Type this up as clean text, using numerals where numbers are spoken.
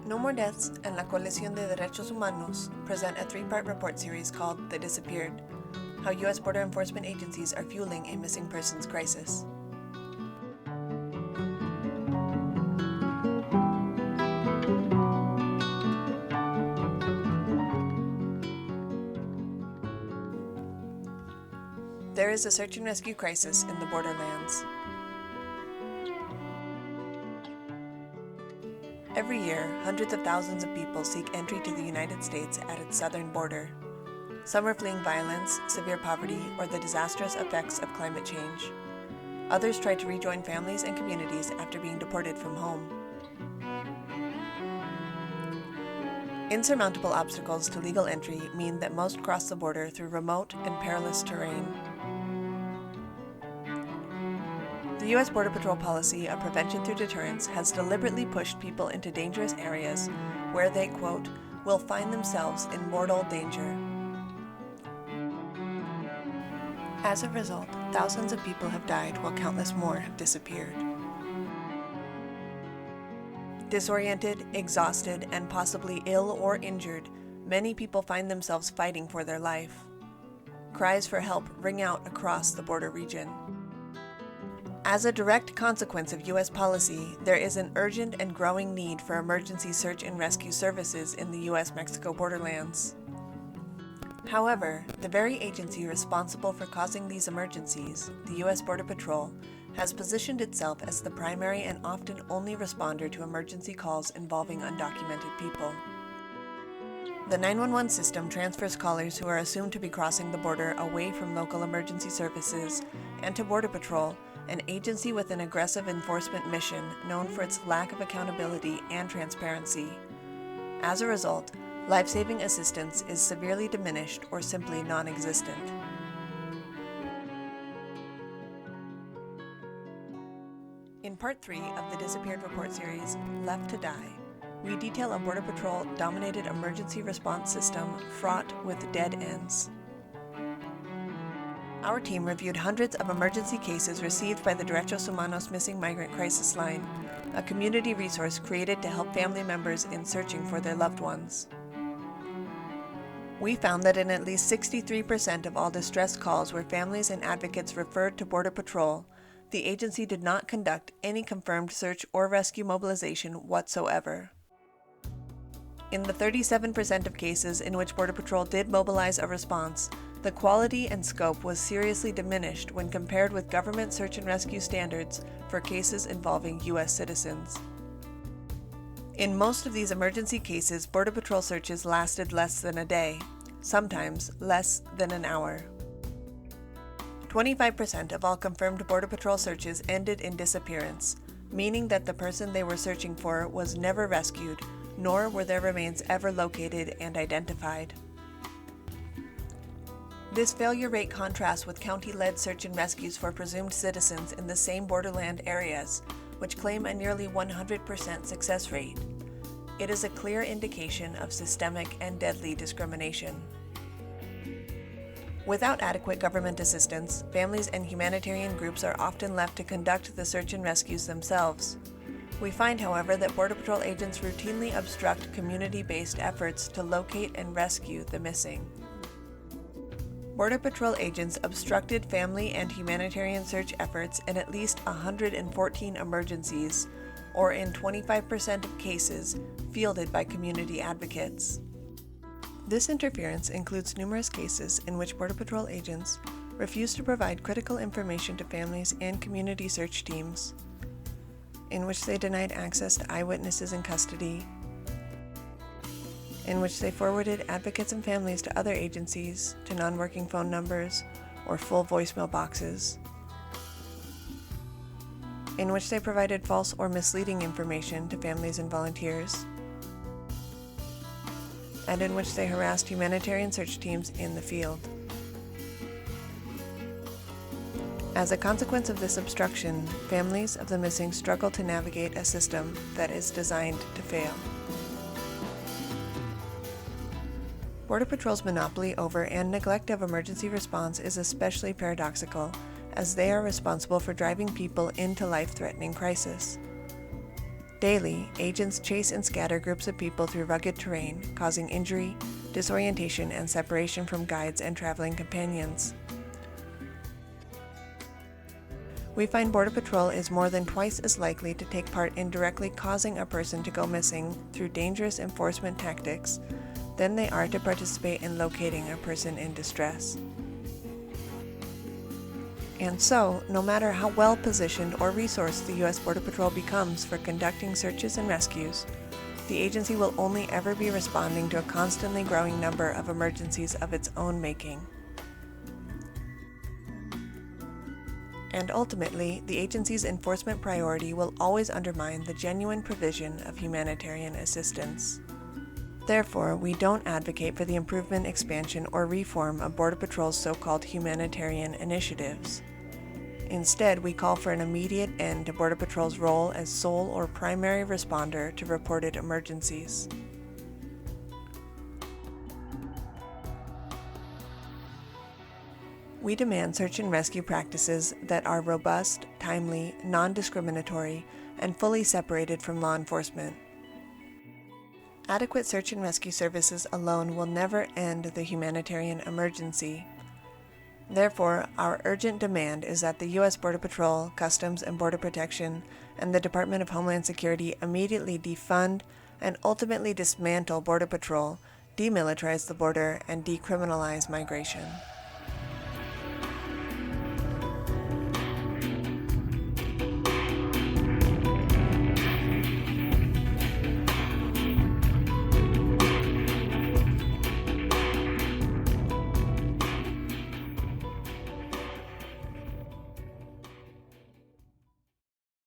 No More Deaths and La Coalición de Derechos Humanos present a three-part report series called The Disappeared, how U.S. border enforcement agencies are fueling a missing persons crisis. There is a search and rescue crisis in the borderlands. Every year, hundreds of thousands of people seek entry to the United States at its southern border. Some are fleeing violence, severe poverty, or the disastrous effects of climate change. Others try to rejoin families and communities after being deported from home. Insurmountable obstacles to legal entry mean that most cross the border through remote and perilous terrain. The U.S. Border Patrol policy of prevention through deterrence has deliberately pushed people into dangerous areas where they, quote, will find themselves in mortal danger. As a result, thousands of people have died while countless more have disappeared. Disoriented, exhausted, and possibly ill or injured, many people find themselves fighting for their life. Cries for help ring out across the border region. As a direct consequence of U.S. policy, there is an urgent and growing need for emergency search and rescue services in the U.S.-Mexico borderlands. However, the very agency responsible for causing these emergencies, the U.S. Border Patrol, has positioned itself as the primary and often only responder to emergency calls involving undocumented people. The 911 system transfers callers who are assumed to be crossing the border away from local emergency services and to Border Patrol, an agency with an aggressive enforcement mission known for its lack of accountability and transparency. As a result, life-saving assistance is severely diminished or simply non-existent. In Part 3 of the Disappeared Report series, Left to Die, we detail a Border Patrol-dominated emergency response system fraught with dead ends. Our team reviewed hundreds of emergency cases received by the Derechos Humanos Missing Migrant Crisis Line, a community resource created to help family members in searching for their loved ones. We found that in at least 63% of all distress calls where families and advocates referred to Border Patrol, the agency did not conduct any confirmed search or rescue mobilization whatsoever. In the 37% of cases in which Border Patrol did mobilize a response, the quality and scope was seriously diminished when compared with government search and rescue standards for cases involving U.S. citizens. In most of these emergency cases, Border Patrol searches lasted less than a day, sometimes less than an hour. 25% of all confirmed Border Patrol searches ended in disappearance, meaning that the person they were searching for was never rescued, nor were their remains ever located and identified. This failure rate contrasts with county-led search and rescues for presumed citizens in the same borderland areas, which claim a nearly 100% success rate. It is a clear indication of systemic and deadly discrimination. Without adequate government assistance, families and humanitarian groups are often left to conduct the search and rescues themselves. We find, however, that Border Patrol agents routinely obstruct community-based efforts to locate and rescue the missing. Border Patrol agents obstructed family and humanitarian search efforts in at least 114 emergencies, or in 25% of cases, fielded by community advocates. This interference includes numerous cases in which Border Patrol agents refuse to provide critical information to families and community search teams, in which they denied access to eyewitnesses in custody, in which they forwarded advocates and families to other agencies, to non-working phone numbers, or full voicemail boxes, in which they provided false or misleading information to families and volunteers, and in which they harassed humanitarian search teams in the field. As a consequence of this obstruction, families of the missing struggle to navigate a system that is designed to fail. Border Patrol's monopoly over and neglect of emergency response is especially paradoxical, as they are responsible for driving people into life-threatening crisis. Daily, agents chase and scatter groups of people through rugged terrain, causing injury, disorientation, and separation from guides and traveling companions. We find Border Patrol is more than twice as likely to take part in directly causing a person to go missing through dangerous enforcement tactics than they are to participate in locating a person in distress. And so, no matter how well positioned or resourced the U.S. Border Patrol becomes for conducting searches and rescues, the agency will only ever be responding to a constantly growing number of emergencies of its own making. And ultimately, the agency's enforcement priority will always undermine the genuine provision of humanitarian assistance. Therefore, we don't advocate for the improvement, expansion, or reform of Border Patrol's so-called humanitarian initiatives. Instead, we call for an immediate end to Border Patrol's role as sole or primary responder to reported emergencies. We demand search and rescue practices that are robust, timely, non-discriminatory, and fully separated from law enforcement. Adequate search and rescue services alone will never end the humanitarian emergency. Therefore, our urgent demand is that the U.S. Border Patrol, Customs and Border Protection, and the Department of Homeland Security immediately defund and ultimately dismantle Border Patrol, demilitarize the border, and decriminalize migration.